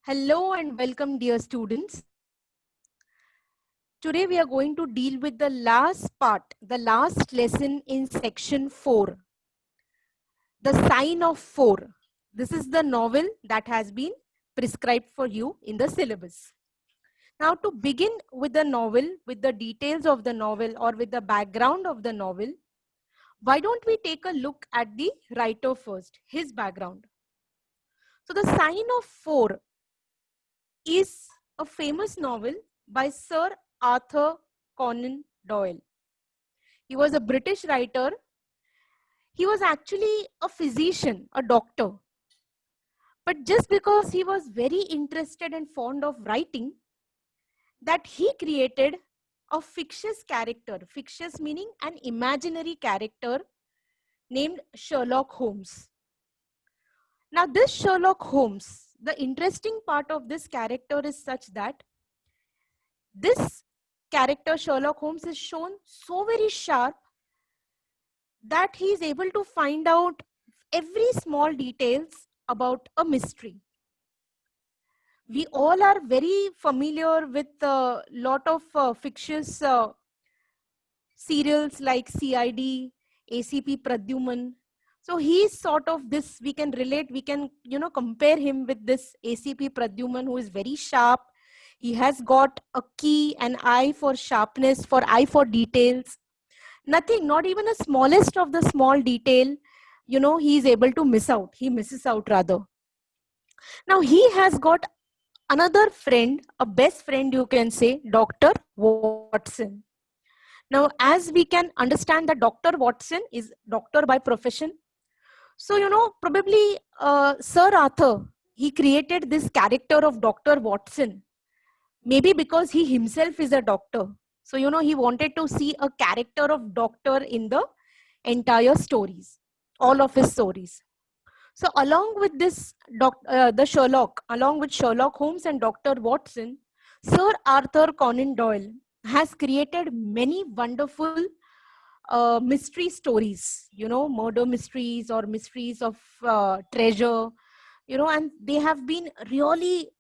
Hello and welcome, dear students. Today we are going to deal with the last part, the last lesson in section 4, The Sign of Four. This is the novel that has been prescribed for you in the syllabus. Now, to begin with the novel, with the details of the novel or with the background of the novel, why don't we take a look at the writer first, his background. So, The Sign of Four is a famous novel by Sir Arthur Conan Doyle. He was a British writer. He was actually a physician, a doctor. But just because he was very interested and fond of writing, that he created a fictitious character, fictitious meaning an imaginary character named Sherlock Holmes. Now, this Sherlock Holmes, the interesting part of this character is such that this character, Sherlock Holmes, is shown so very sharp that he is able to find out every small details about a mystery. We all are very familiar with a lot of fictitious serials like CID, ACP Pradyuman. So he's sort of this, we can relate, we can, compare him with this ACP Pradyuman who is very sharp. He has got a key, an eye for sharpness, for eye for details. Nothing, not even the smallest of the small detail, he is able to miss out. He misses out rather. Now he has got another friend, a best friend, you can say, Dr. Watson. Now, as we can understand that Dr. Watson is doctor by profession. So, probably Sir Arthur, he created this character of Dr. Watson, maybe because he himself is a doctor. So, he wanted to see a character of doctor in the entire stories, all of his stories. So along with this, along with Sherlock Holmes and Dr. Watson, Sir Arthur Conan Doyle has created many wonderful mystery stories, murder mysteries or mysteries of treasure, and they have been really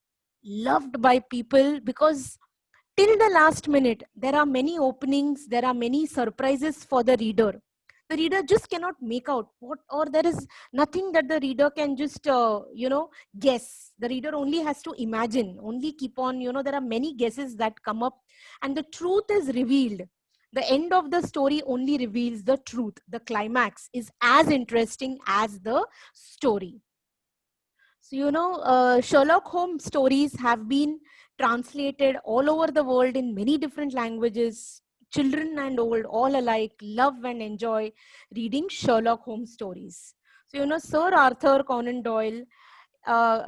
loved by people because till the last minute, there are many openings, there are many surprises for the reader. The reader just cannot make out what, or there is nothing that the reader can just, guess. The reader only has to imagine, only keep on, there are many guesses that come up and the truth is revealed. The end of the story only reveals the truth. The climax is as interesting as the story. So, Sherlock Holmes stories have been translated all over the world in many different languages. Children and old, all alike, love and enjoy reading Sherlock Holmes stories. So, Sir Arthur Conan Doyle, uh,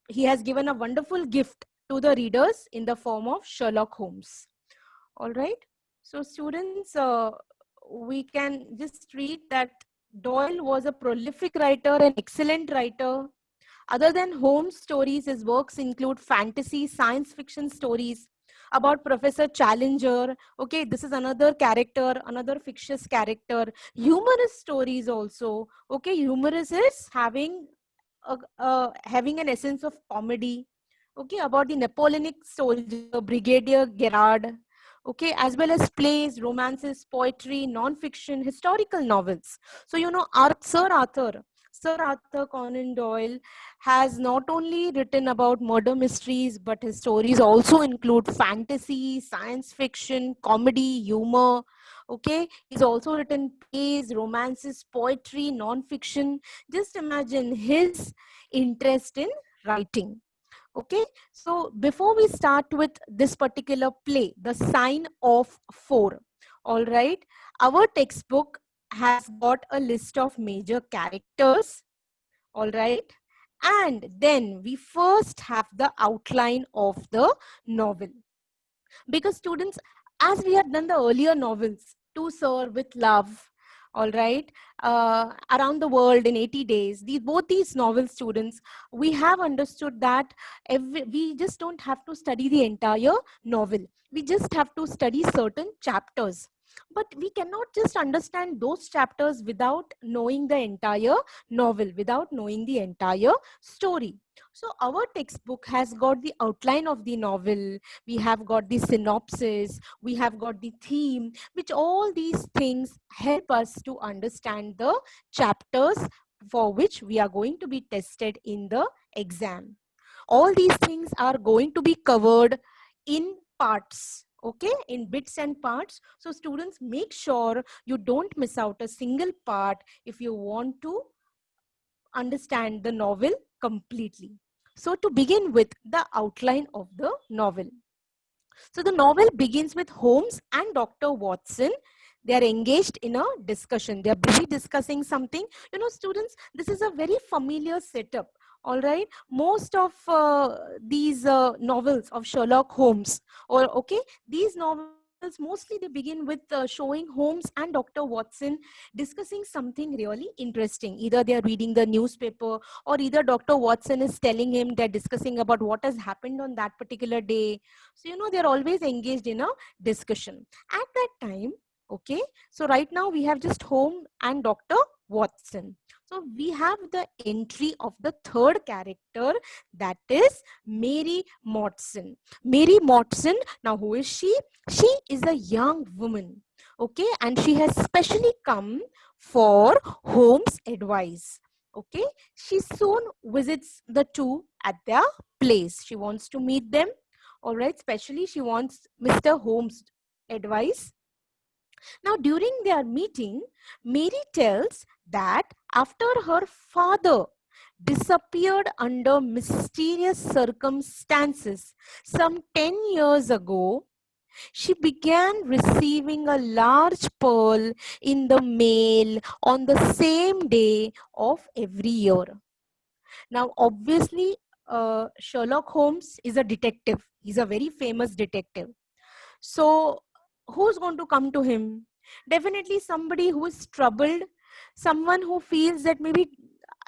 he has given a wonderful gift to the readers in the form of Sherlock Holmes. All right. So, students, we can just read that Doyle was a prolific writer, an excellent writer. Other than Holmes stories, his works include fantasy, science fiction stories about Professor Challenger. Okay, this is another character, another fictitious character. Humorous stories also. Okay, humorous is having an essence of comedy. Okay, about the Napoleonic soldier, Brigadier Gerard. Okay, as well as plays, romances, poetry, non-fiction, historical novels. So, Sir Arthur Conan Doyle has not only written about murder mysteries, but his stories also include fantasy, science fiction, comedy, humor. Okay, he's also written plays, romances, poetry, non-fiction. Just imagine his interest in writing. Okay, so before we start with this particular play, The Sign of Four, all right, our textbook has got a list of major characters, all right, and then we first have the outline of the novel. Because students, as we have done the earlier novels, To Sir with Love, all right, Around the World in 80 Days, both these novels, students, we have understood that we just don't have to study the entire novel. We just have to study certain chapters. But we cannot just understand those chapters without knowing the entire novel, without knowing the entire story. So our textbook has got the outline of the novel, we have got the synopsis, we have got the theme, which all these things help us to understand the chapters for which we are going to be tested in the exam. All these things are going to be covered in parts, okay, in bits and parts. So students, make sure you don't miss out a single part if you want to understand the novel completely. So to begin with, the outline of the novel. So the novel begins with Holmes and Dr. Watson. They are engaged in a discussion. They are busy discussing something. You know, students, this is a very familiar setup. All right. Most of these novels of Sherlock Holmes, or okay, these novels mostly they begin with showing Holmes and Dr. Watson discussing something really interesting. Either they are reading the newspaper, or either Dr. Watson is telling him, they're discussing about what has happened on that particular day. So, you know, they're always engaged in a discussion. At that time, okay, so right now we have just Holmes and Dr. Watson. So we have the entry of the third character, that is Mary Mordson. Mary Mordson, now who is she? She is a young woman, okay, and she has specially come for Holmes' advice. Okay, she soon visits the two at their place. She wants to meet them. All right, especially she wants Mr. Holmes' advice. Now, during their meeting, Mary tells that after her father disappeared under mysterious circumstances some 10 years ago, she began receiving a large pearl in the mail on the same day of every year. Now, obviously, Sherlock Holmes is a detective. He's a very famous detective. So, who's going to come to him? Definitely somebody who is troubled, someone who feels that maybe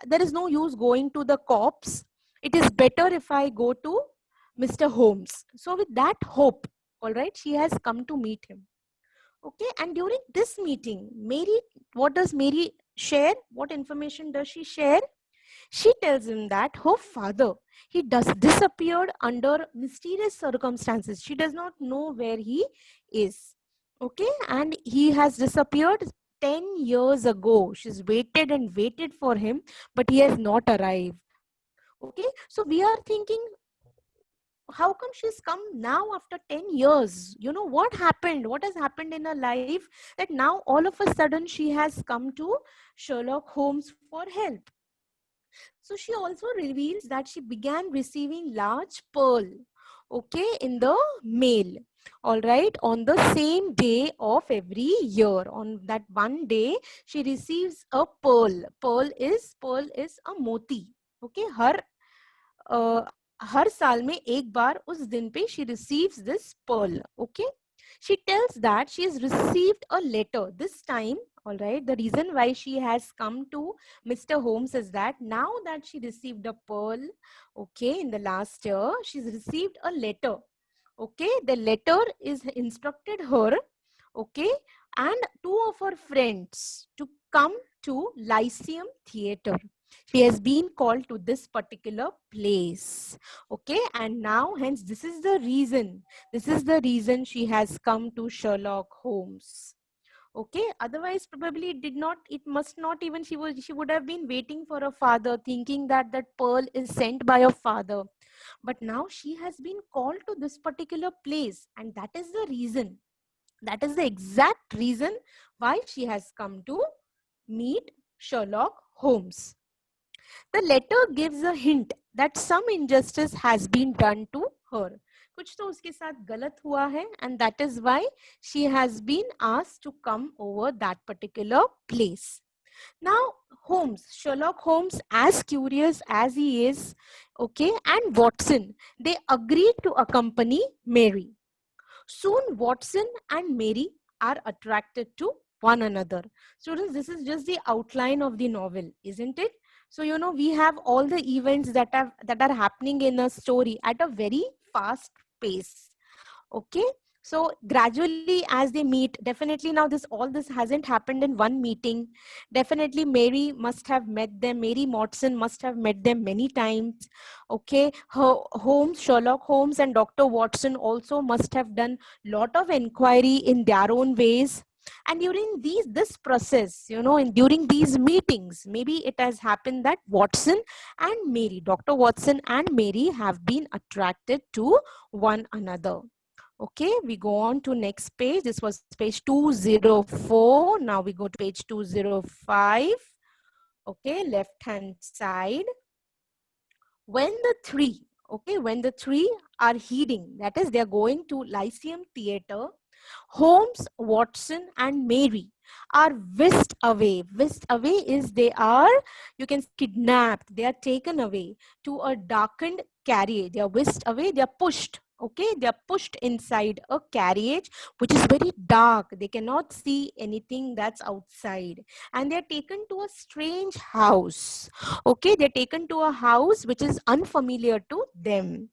there is no use going to the cops. It is better if I go to Mr. Holmes. So, with that hope, all right, she has come to meet him. Okay, and during this meeting, Mary, what does Mary share? What information does she share? She tells him that her father, he does disappeared under mysterious circumstances. She does not know where he is. Okay, and he has disappeared 10 years ago. She's waited and waited for him, but he has not arrived. Okay, so we are thinking, how come she's come now after 10 years? You know, what happened? What has happened in her life that now all of a sudden she has come to Sherlock Holmes for help? So she also reveals that she began receiving large pearl, okay, in the mail, all right, on the same day of every year. On that one day, she receives a pearl. Pearl is a moti, okay. Uh, हर साल में एक बार उस दिन पे she receives this pearl, okay. She tells that she has received a letter this time. All right, the reason why she has come to Mr. Holmes is that now that she received a pearl, okay, in the last year, she's received a letter. Okay, the letter is instructed her, okay, and two of her friends to come to Lyceum Theatre. She has been called to this particular place, okay, and now hence this is the reason she has come to Sherlock Holmes. Okay, otherwise probably it must not even, she would have been waiting for her father, thinking that that pearl is sent by her father. But now she has been called to this particular place, and that is the reason, that is the exact reason why she has come to meet Sherlock Holmes. The letter gives a hint that some injustice has been done to her. कुछ तो उसके साथ गलत हुआ है, and that is why she has been asked to come over that particular place. Now, Holmes, Sherlock Holmes, as curious as he is, okay, and Watson, they agreed to accompany Mary. Soon, Watson and Mary are attracted to one another. Students, this is just the outline of the novel, isn't it? So, you know, we have all the events that are happening in a story at a very fast pace. Okay. So gradually as they meet, definitely now all this hasn't happened in one meeting. Definitely Mary must have met them. Mary Watson must have met them many times. Okay, Sherlock Holmes and Dr. Watson also must have done lot of inquiry in their own ways. And during this process, during these meetings, maybe it has happened that Watson and Mary, Dr. Watson and Mary have been attracted to one another. Okay, we go on to next page. This was page 204. Now we go to page 205. Okay, left hand side. When the three are heeding, that is, they are going to Lyceum Theatre, Holmes, Watson, and Mary are whisked away. Whisked away is they are, you can kidnapped. They are taken away to a darkened carriage. They are whisked away. They are pushed. Okay, they are pushed inside a carriage which is very dark. They cannot see anything that's outside, and they are taken to a strange house. Okay, they're taken to a house which is unfamiliar to them.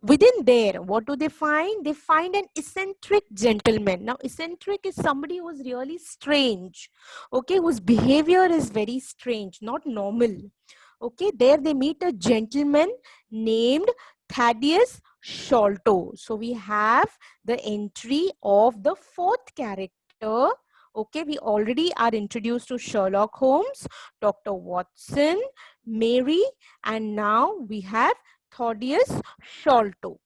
Within there, what do they find? They find an eccentric gentleman. Now, eccentric is somebody who's really strange, okay, whose behavior is very strange, not normal. Okay, there they meet a gentleman named Thaddeus Sholto. So we have the entry of the fourth character. Okay, we already are introduced to Sherlock Holmes, Dr. Watson, Mary, and now we have Thaddeus Sholto.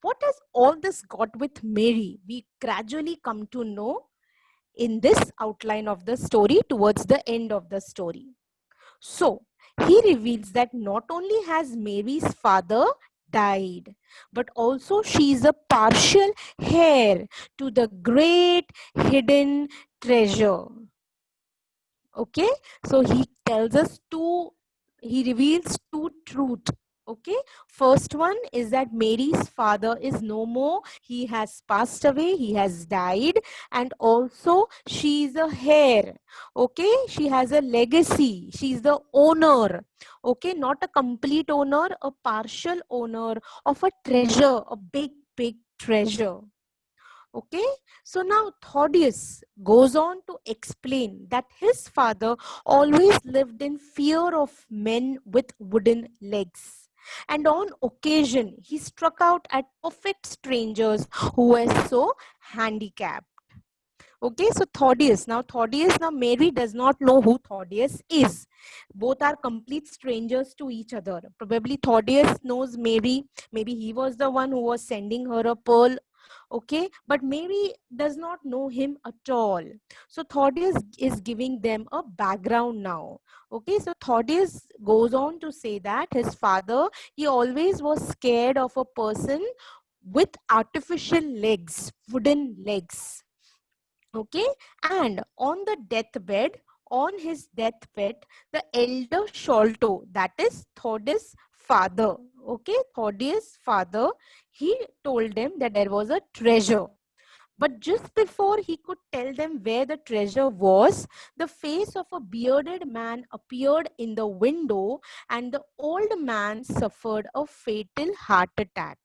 What has all this got with Mary? We gradually come to know in this outline of the story towards the end of the story. So, he reveals that not only has Mary's father died, but also she is a partial heir to the great hidden treasure. Okay, so he reveals two truths. Okay, first one is that Mary's father is no more. He has passed away. He has died. And also she is a heir. Okay, she has a legacy. She's the owner. Okay, not a complete owner, a partial owner of a treasure, a big, big treasure. Okay, so now Thaddeus goes on to explain that his father always lived in fear of men with wooden legs. And on occasion, he struck out at perfect strangers who were so handicapped. Okay, so now Mary does not know who Thaddeus is. Both are complete strangers to each other. Probably Thaddeus knows Mary. Maybe he was the one who was sending her a pearl. Okay, but Mary does not know him at all. So Thaddeus is giving them a background now. Okay, so Thaddeus goes on to say that his father, he always was scared of a person with artificial legs, wooden legs. Okay, and on his deathbed, the elder Sholto, that is Thaddeus' father, okay, Thaddeus' father, he told them that there was a treasure. But just before he could tell them where the treasure was, the face of a bearded man appeared in the window, and the old man suffered a fatal heart attack.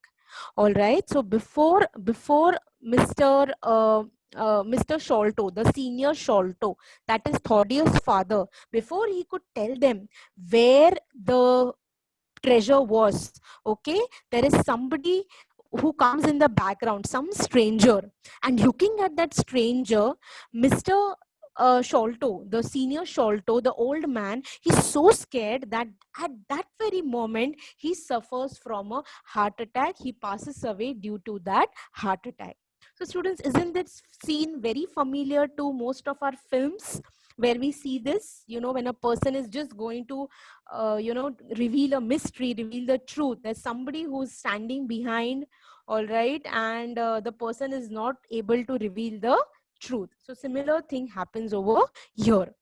All right. So before Mr. Sholto, the senior Sholto, that is Thaddeus' father, before he could tell them where the treasure was, okay, there is somebody who comes in the background, some stranger, and looking at that stranger, Mr. Sholto, the senior Sholto, the old man, he's so scared that at that very moment he suffers from a heart attack. He passes away due to that heart attack. So students, isn't this scene very familiar to most of our films where we see this, when a person is just going to reveal a mystery, reveal the truth, there's somebody who's standing behind, all right, and the person is not able to reveal the truth. So similar thing happens over here.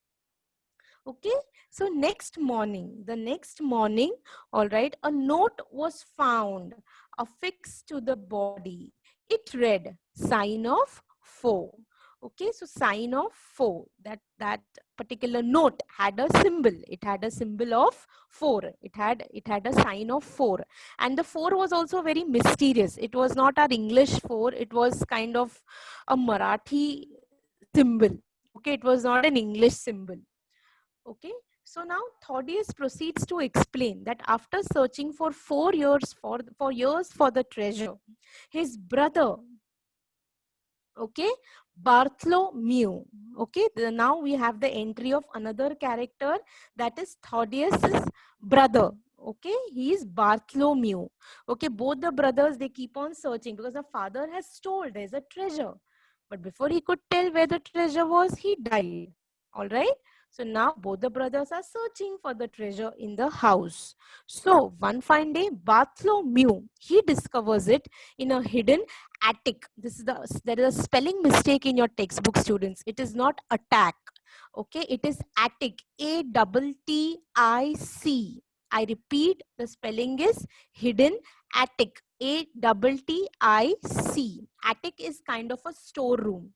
Okay, so the next morning, all right, a note was found affixed to the body. It read, sign of foe. Okay, so sign of 4. That particular note had a symbol. It had a symbol of 4. It had a sign of 4. And the 4 was also very mysterious. It was not our English 4. It was kind of a Marathi symbol. Okay, it was not an English symbol. Okay, so now Thaddeus proceeds to explain that after searching for 4 years for the treasure, his brother, okay, Bartholomew, okay, now we have the entry of another character, that is Thaddeus's brother. Okay, he is Bartholomew. Okay, both the brothers, they keep on searching because the father has told there's a treasure, but before he could tell where the treasure was, he died. All right, so now both the brothers are searching for the treasure in the house. So one fine day, Bartholomew, he discovers it in a hidden attic. There is a spelling mistake in your textbook, students. It is not attack. Okay, it is attic. ATTIC. I repeat, the spelling is hidden attic. ATTIC. Attic is kind of a storeroom.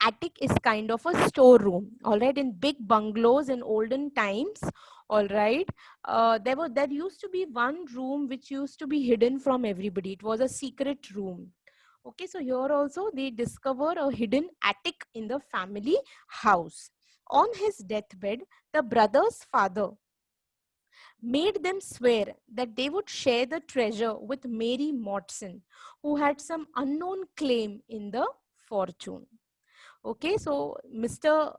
Attic is kind of a storeroom. All right, in big bungalows in olden times, all right, there used to be one room which used to be hidden from everybody. It was a secret room. Okay, so here also they discover a hidden attic in the family house. On his deathbed, the brother's father made them swear that they would share the treasure with Mary Motson, who had some unknown claim in the fortune. Okay, so Mr.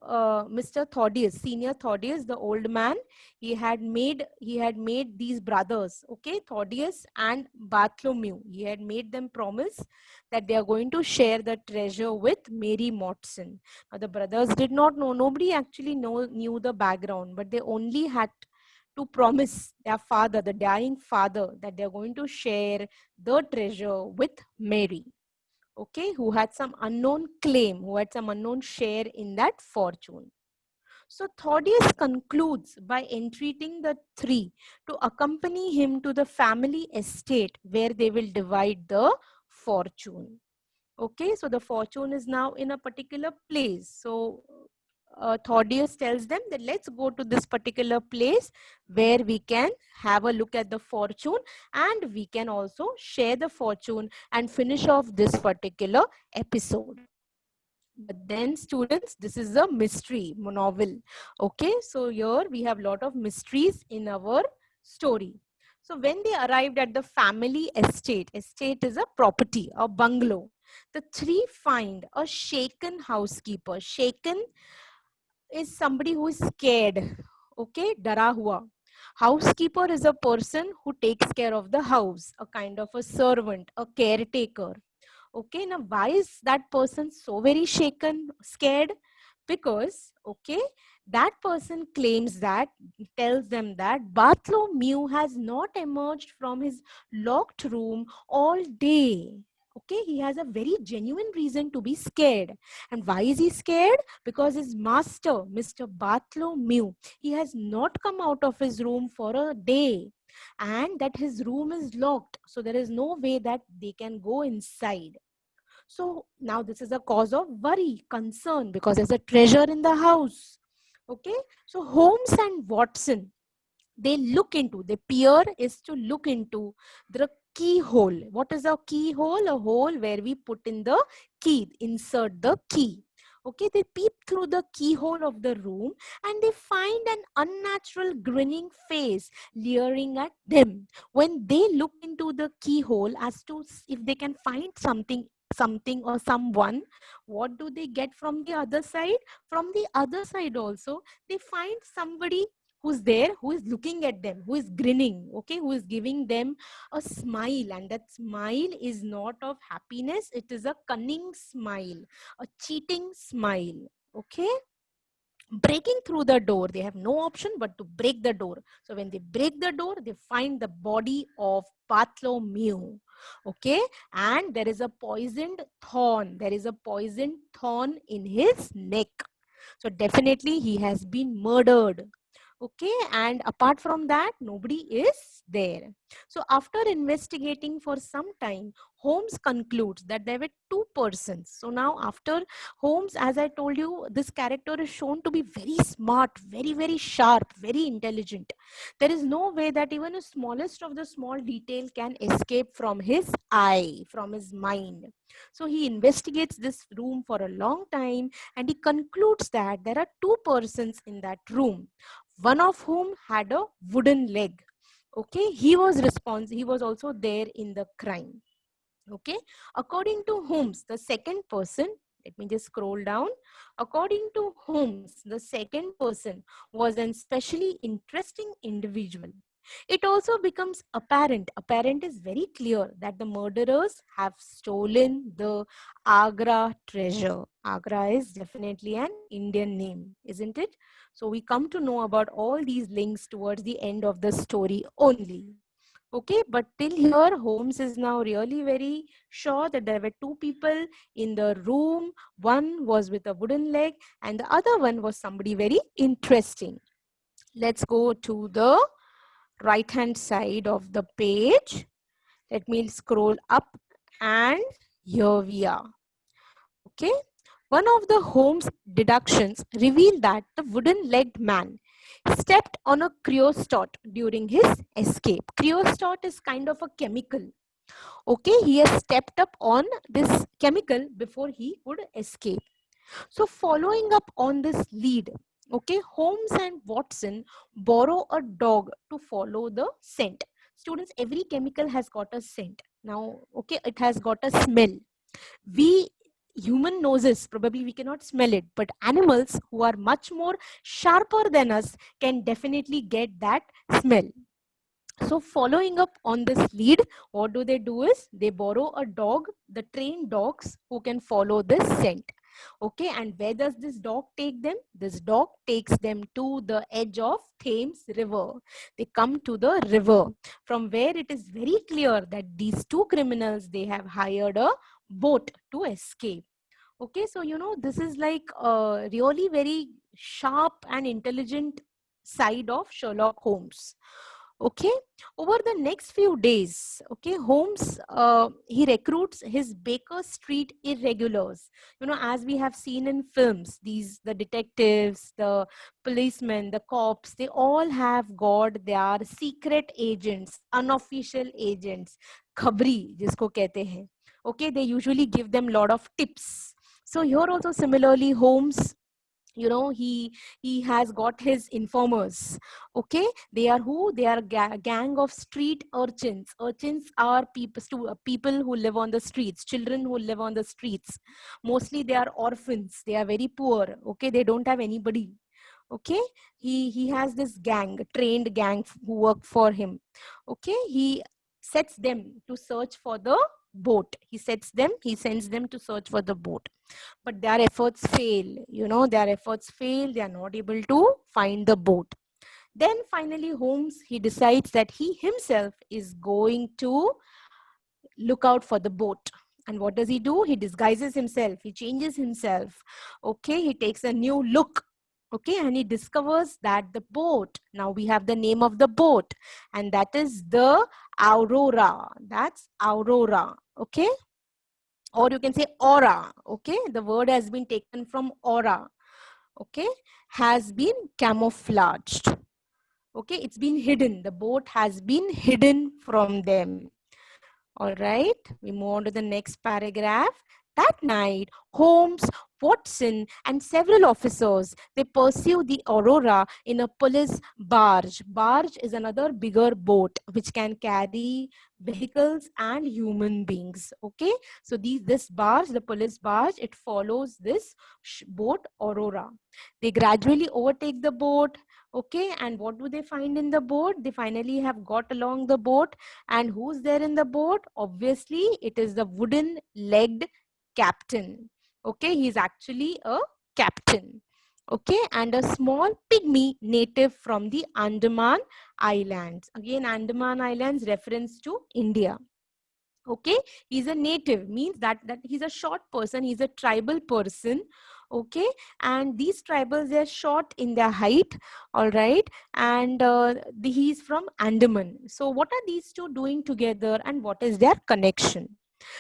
Thaddeus, senior Thaddeus, the old man, he had made these brothers, okay, Thaddeus and Bartholomew. He had made them promise that they are going to share the treasure with Mary Motson. Now the brothers did not know. Nobody actually knew the background, but they only had to promise their father, the dying father, that they are going to share the treasure with Mary. Okay, who had some unknown claim, who had some unknown share in that fortune. So Thaddeus concludes by entreating the three to accompany him to the family estate where they will divide the fortune. Okay, so the fortune is now in a particular place. So Thaddeus tells them that let's go to this particular place where we can have a look at the fortune, and we can also share the fortune and finish off this particular episode. But then, students, this is a mystery novel. Okay, so here we have a lot of mysteries in our story. So when they arrived at the family estate is a property, a bungalow, the three find a shaken housekeeper. Shaken is somebody who is scared. Okay, dara hua. Housekeeper is a person who takes care of the house, a kind of a servant, a caretaker. Okay, now why is that person so very shaken, scared? Because, okay, that person claims that, tells them that Bartholomew has not emerged from his locked room all day. Okay, he has a very genuine reason to be scared. And why is he scared? Because his master, Mr. Bartholomew, he has not come out of his room for a day, and that his room is locked. So there is no way that they can go inside. So now this is a cause of worry, concern, because there's a treasure in the house. Okay, so Holmes and Watson, their peer is to look into the keyhole. What is a keyhole? A hole where we put in the key, insert the key. Okay, they peep through the keyhole of the room and they find an unnatural grinning face leering at them. When they look into the keyhole as to if they can find something or someone, what do they get from the other side? From the other side also, they find somebody who's there, who is looking at them, who is grinning, okay, who is giving them a smile, and that smile is not of happiness, it is a cunning smile, a cheating smile. Okay, breaking through the door, they have no option but to break the door. So when they break the door, they find the body of Bartholomew. Okay, and there is a poisoned thorn, in his neck. So definitely he has been murdered. Okay, and apart from that, nobody is there. So after investigating for some time, Holmes concludes that there were two persons. So now after Holmes, as I told you, this character is shown to be very smart, very, very sharp, very intelligent. There is no way that even the smallest of the small detail can escape from his eye, from his mind. So he investigates this room for a long time and he concludes that there are two persons in that room, one of whom had a wooden leg. Okay, he was also there in the crime. Okay, according to Holmes, the second person, let me just scroll down. According to Holmes, the second person was an especially interesting individual. It also becomes apparent is very clear, that the murderers have stolen the Agra treasure. Agra is definitely an Indian name, isn't it? So we come to know about all these links towards the end of the story only. Okay, but till here, Holmes is now really very sure that there were two people in the room. One was with a wooden leg, and the other one was somebody very interesting. Let's go to the right hand side of the page. Let me scroll up, and here we are. Okay, one of the Holmes deductions revealed that the wooden-legged man stepped on a creosote during his escape. Creosote is kind of a chemical. Okay, he has stepped up on this chemical before he could escape. So following up on this lead, okay, Holmes and Watson borrow a dog to follow the scent. Students, every chemical has got a scent. Now, okay, it has got a smell. We human noses, probably we cannot smell it, but animals who are much more sharper than us can definitely get that smell. So following up on this lead, what do is they borrow a dog, the trained dogs who can follow this scent. Okay, and where does this dog take them? This dog takes them to the edge of Thames River. They come to the river, from where it is very clear that these two criminals, they have hired a boat to escape. Okay, so this is like a really very sharp and intelligent side of Sherlock Holmes. Okay, over the next few days, okay, Holmes, he recruits his Baker Street irregulars. As we have seen in films, the detectives, the policemen, the cops, they all have got their secret agents, unofficial agents, khabri jisko kehte hain. Okay, they usually give them lot of tips. So here also similarly, Holmes, he has got his informers. Okay, they are who? They are gang of street urchins. Urchins are people who live on the streets, children who live on the streets. Mostly they are orphans, they are very poor. Okay, they don't have anybody. Okay, he has this gang, trained gang who work for him. Okay, he sets them to search for the boat. He sends them to search for the boat, but their efforts fail. Their efforts fail, they are not able to find the boat. Then finally Holmes, he decides that he himself is going to look out for the boat. And what does he do? He disguises himself, he changes himself. Okay, he takes a new look. Okay, and he discovers that the boat, now we have the name of the boat, and that is the Aurora. That's Aurora. Okay, or you can say aura. Okay, the word has been taken from aura. Okay, has been camouflaged. Okay, it's been hidden. The boat has been hidden from them. All right, we move on to the next paragraph. That night, Holmes, Watson, and several officers, they pursue the Aurora in a police barge. Barge is another bigger boat which can carry vehicles and human beings. Okay, so this barge, the police barge, it follows this boat Aurora. They gradually overtake the boat. Okay, and what do they find in the boat? They finally have got along the boat. And who's there in the boat? Obviously, it is the wooden-legged captain. Okay, he's actually a captain. Okay, and a small pygmy native from the Andaman Islands. Again, Andaman Islands reference to India. Okay, he's a native, means that he's a short person, he's a tribal person. Okay, and these tribals, they're short in their height, all right, and he's from Andaman. So what are these two doing together, and what is their connection?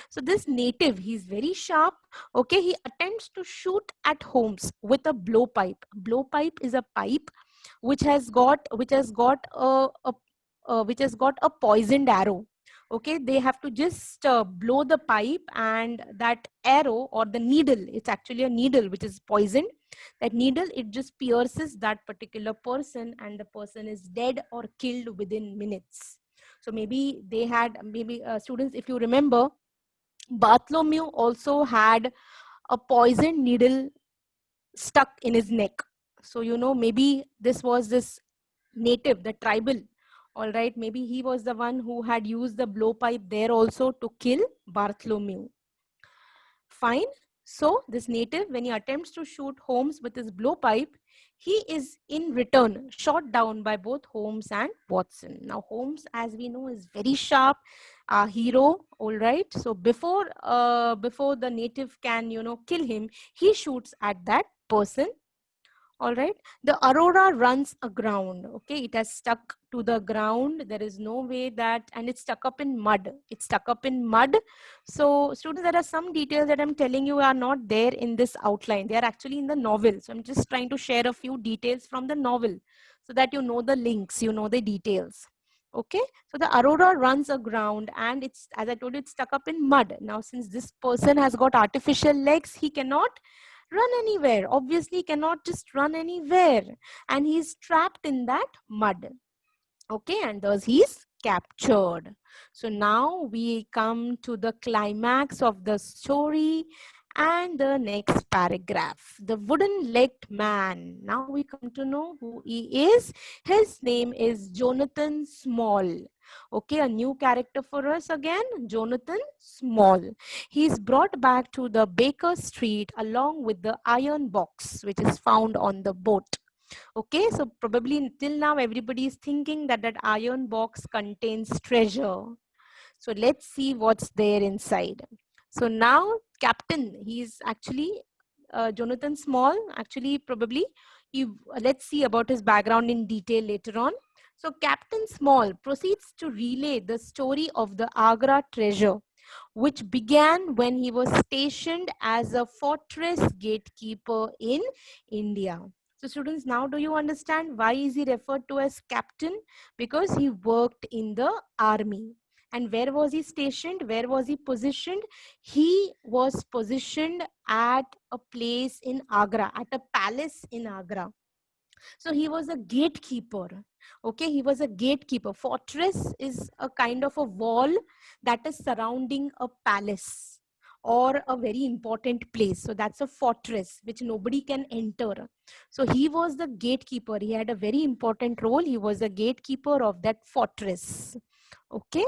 So this native, he's very sharp. Okay, he attempts to shoot at homes with a blowpipe. Blowpipe is a pipe which has got a poisoned arrow. Okay, they have to just blow the pipe, and that arrow or the needle, it's actually a needle which is poisoned. That needle, it just pierces that particular person, and the person is dead or killed within minutes. So maybe they had, maybe students, if you remember, Bartholomew also had a poison needle stuck in his neck. So, you know, maybe this was this native, the tribal, all right, maybe he was the one who had used the blowpipe there also to kill Bartholomew. Fine. So this native, when he attempts to shoot Holmes with his blowpipe, he is in return shot down by both Holmes and Watson. Now Holmes, as we know, is very sharp, hero, all right. So before the native can, you know, kill him, he shoots at that person. All right, the Aurora runs aground. Okay, it has stuck to the ground. There is no way that, and it's stuck up in mud. It's stuck up in mud. So students, there are some details that I'm telling you are not there in this outline. They are actually in the novel. So I'm just trying to share a few details from the novel so that you know the links, you know the details. Okay, so the Aurora runs aground, and it's, as I told you, it's stuck up in mud. Now, since this person has got artificial legs, he cannot run anywhere. Obviously cannot just run anywhere, and he's trapped in that mud. Okay, and thus he's captured. So now we come to the climax of the story and the next paragraph. The wooden-legged man. Now we come to know who he is. His name is Jonathan Small. Okay, a new character for us again, Jonathan Small. He's brought back to the Baker Street along with the iron box, which is found on the boat. Okay, so probably till now everybody is thinking that that iron box contains treasure. So let's see what's there inside. So now Captain, he's actually Jonathan Small, actually probably, let's see about his background in detail later on. So Captain Small proceeds to relay the story of the Agra treasure, which began when he was stationed as a fortress gatekeeper in India. So students, now do you understand why is he referred to as captain? Because he worked in the army. And where was he stationed? Where was he positioned? He was positioned at a place in Agra, at a palace in Agra. So he was a gatekeeper. Okay, he was a gatekeeper. Fortress is a kind of a wall that is surrounding a palace or a very important place. So that's a fortress which nobody can enter. So he was the gatekeeper. He had a very important role. He was a gatekeeper of that fortress. Okay.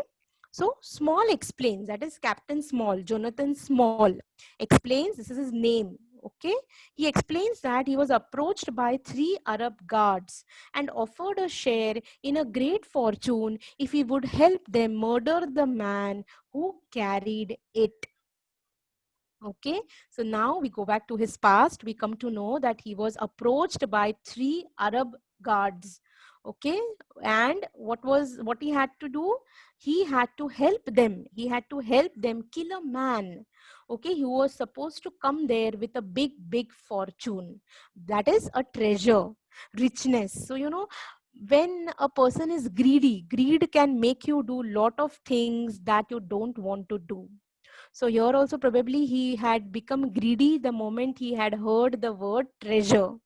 So Small explains, that is Captain Small, Jonathan Small explains, this is his name. Okay. He explains that he was approached by 3 Arab guards and offered a share in a great fortune if he would help them murder the man who carried it. Okay, so now we go back to his past. We come to know that he was approached by 3 Arab guards. Okay, and what he had to do? He had to help them. He had to help them kill a man. Okay, he was supposed to come there with a big fortune. That is a treasure, richness. So you know, when a person is greedy, greed can make you do lot of things that you don't want to do. So here also probably he had become greedy the moment he had heard the word treasure.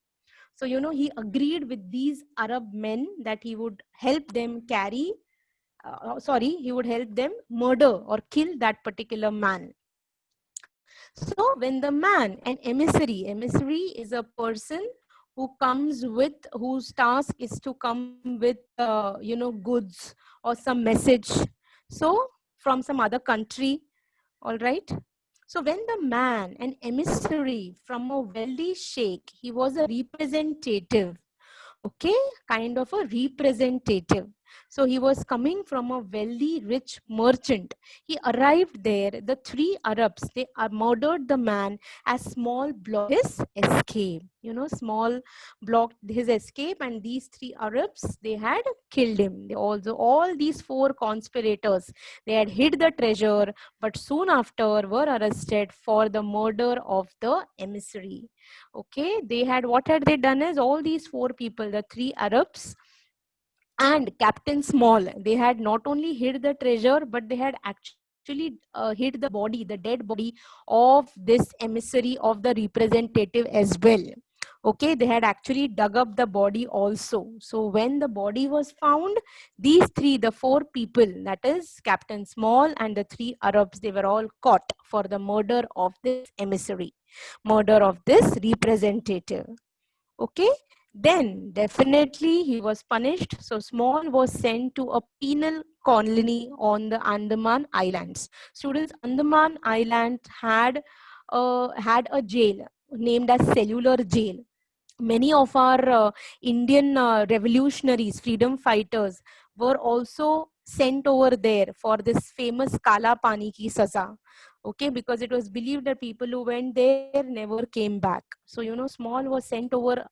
So, you know, he agreed with these Arab men that he would help them he would help them murder or kill that particular man. So when the man, an emissary is a person who comes with, whose task is to come with, you know, goods or some message. So from some other country, all right. So when the man, an emissary from a wealthy sheikh, he was a representative, okay, kind of a representative. So he was coming from a wealthy, rich merchant. He arrived there. The three Arabs, they murdered the man as small block his escape. You know, small blocked his escape, and these three Arabs, they had killed him. They also, all these four conspirators, they had hid the treasure, but soon after were arrested for the murder of the emissary. Okay, they had, what had they done is, all these four people, the three Arabs and Captain Small, they had not only hid the treasure, but they had actually hid the body, the dead body of this emissary of the representative as well. Okay, they had actually dug up the body also. So when the body was found, these three, the four people, that is Captain Small and the three Arabs, they were all caught for the murder of this emissary, murder of this representative. Okay, then definitely he was punished. So Small was sent to a penal colony on the Andaman Islands. Students, Andaman Island had a jail named as Cellular Jail. Many of our Indian revolutionaries, freedom fighters, were also sent over there for this famous Kala Pani ki saza. Okay, because it was believed that people who went there never came back. So, you know, Small was sent over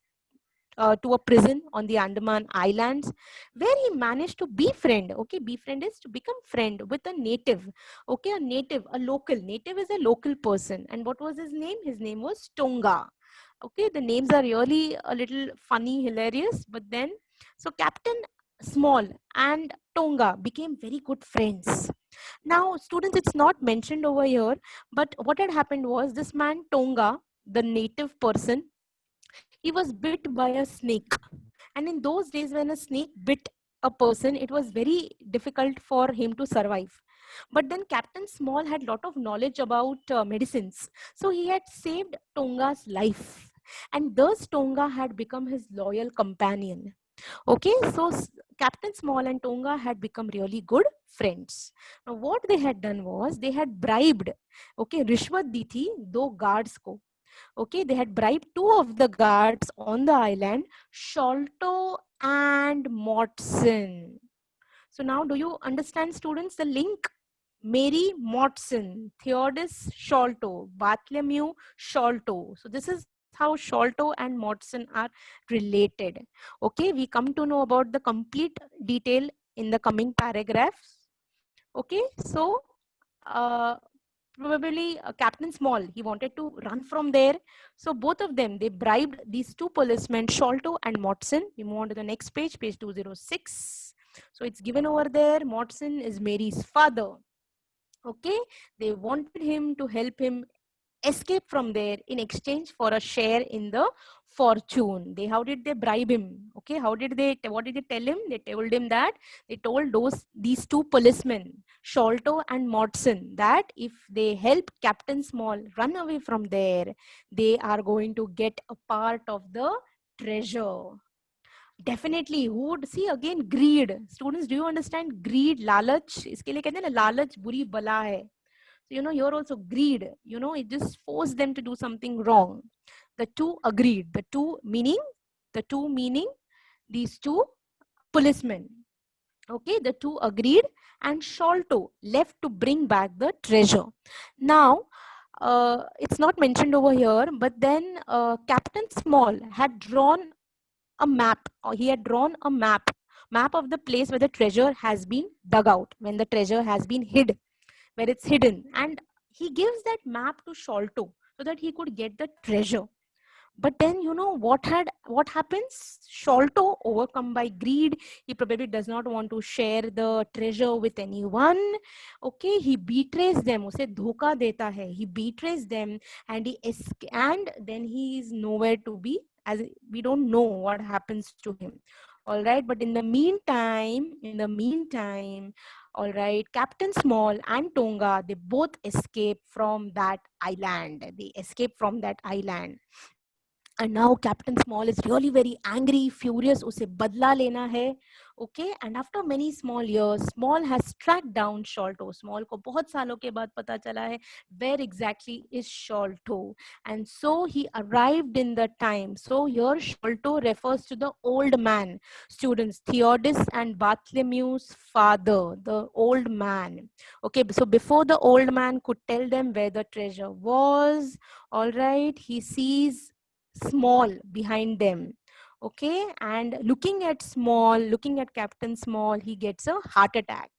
to a prison on the Andaman Islands, where he managed to befriend. Okay, befriend is to become friend with a native. Okay, a native, a local. Native is a local person. And what was his name? His name was Tonga. Okay, the names are really a little funny, hilarious, but then, so Captain Small and Tonga became very good friends. Now, students, it's not mentioned over here, but what had happened was, this man Tonga, the native person, he was bit by a snake. And in those days, when a snake bit a person, it was very difficult for him to survive. But then Captain Small had a lot of knowledge about medicines. So he had saved Tonga's life. And thus Tonga had become his loyal companion. Okay, so Captain Small and Tonga had become really good friends. Now, what they had done was, they had bribed, okay, Rishwat di thi do guards ko. Okay, they had bribed two of the guards on the island, Sholto and Motson. So now, do you understand, students, the link? Mary Motson, Theodis Sholto, Bartholomew Sholto. So this is how Sholto and Motson are related. Okay, we come to know about the complete detail in the coming paragraphs. Okay, so probably Captain Small, he wanted to run from there. So both of them, they bribed these two policemen, Sholto and Motson. We move on to the next page, page 206. So it's given over there. Motson is Mary's father. Okay, they wanted him to help him escape from there in exchange for a share in the fortune. How did they bribe him? Okay, what did they tell him? They told him that, they told these two policemen, Sholto and Motson, that if they help Captain Small run away from there, they are going to get a part of the treasure. Definitely, who would see, again, greed. Students, do you understand greed? Lalach, इसके लिए कहते हैं ना, लालच बुरी बला है. So, you know, here also greed, you know, it just forced them to do something wrong. The two agreed. The two meaning these two policemen. Okay, the two agreed, and Sholto left to bring back the treasure. Now, it's not mentioned over here, but then Captain Small had drawn a map, or he had drawn a map of the place where the treasure has been dug out, when the treasure has been hid, where it's hidden, and he gives that map to Sholto so that he could get the treasure. But then, you know, what happens? Sholto, overcome by greed, he probably does not want to share the treasure with anyone. Okay, he betrays them. उसे धोखा देता है. He betrays them, and then he is nowhere to be, as we don't know what happens to him. All right, but in the meantime, all right, Captain Small and Tonga, they both escape from that island. And now Captain Small is really very angry, furious. उसे बदला लेना है. Okay, and after many small years, Small has tracked down Sholto. Small को बहुत सालों के बाद पता चला है where exactly is Sholto, and so he arrived in the time. So here Sholto refers to the old man, students, Theodis and Bartholomew's father, the old man. Okay, so before the old man could tell them where the treasure was, all right, he sees Small behind them. Okay, and looking at Captain Small, he gets a heart attack.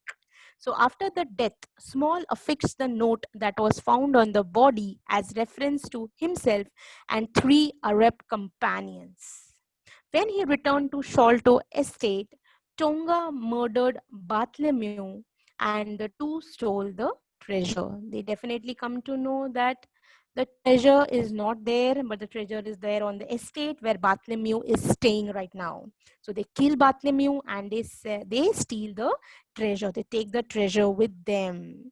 So after the death, Small affixed the note that was found on the body as reference to himself and three Arab companions. When he returned to Sholto estate, Tonga murdered Bartholomew and the two stole the treasure. They definitely come to know that the treasure is not there, but the treasure is there on the estate where Bartholomew is staying right now. So they kill Bartholomew and they steal the treasure. They take the treasure with them.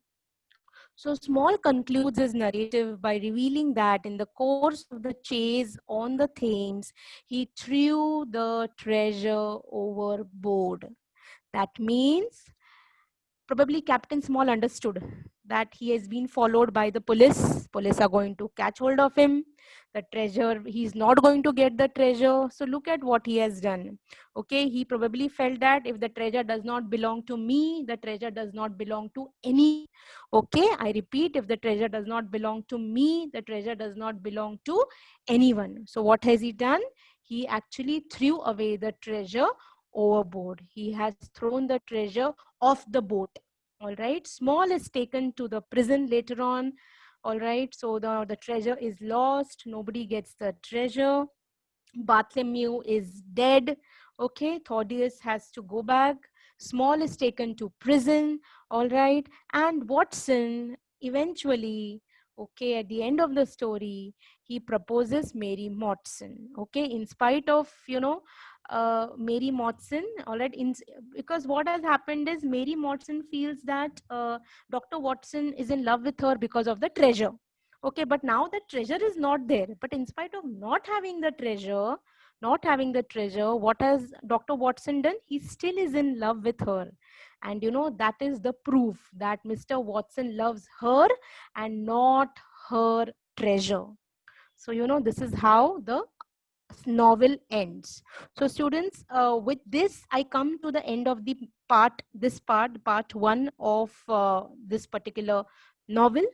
So Small concludes his narrative by revealing that in the course of the chase on the Thames, he threw the treasure overboard. That means probably Captain Small understood that he has been followed by the police. Police are going to catch hold of him. The treasure, he's not going to get the treasure. So look at what he has done. Okay, he probably felt that if the treasure does not belong to me, the treasure does not belong to any. Okay, I repeat, if the treasure does not belong to me, the treasure does not belong to anyone. So what has he done? He actually threw away the treasure overboard. He has thrown the treasure off the boat. All right, Small is taken to the prison later on. All right, so the treasure is lost. Nobody gets the treasure. Bartholomew is dead. Okay, Thaddeus has to go back. Small is taken to prison. All right, and Watson eventually, okay, at the end of the story, he proposes Mary Watson. Okay, in spite of, Mary Watson, all right, because what has happened is Mary Watson feels that Dr. Watson is in love with her because of the treasure. Okay, but now the treasure is not there. But in spite of not having the treasure, what has Dr. Watson done? He still is in love with her. And that is the proof that Mr. Watson loves her and not her treasure. So, this is how the novel ends. So students, with this, I come to the end of the part one of this particular novel.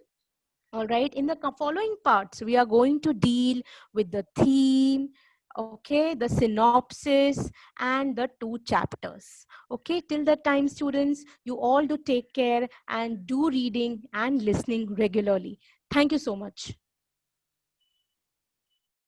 All right, in the following parts, we are going to deal with the theme, okay, the synopsis, and the two chapters. Okay, till that time, students, you all do take care and do reading and listening regularly. Thank you so much.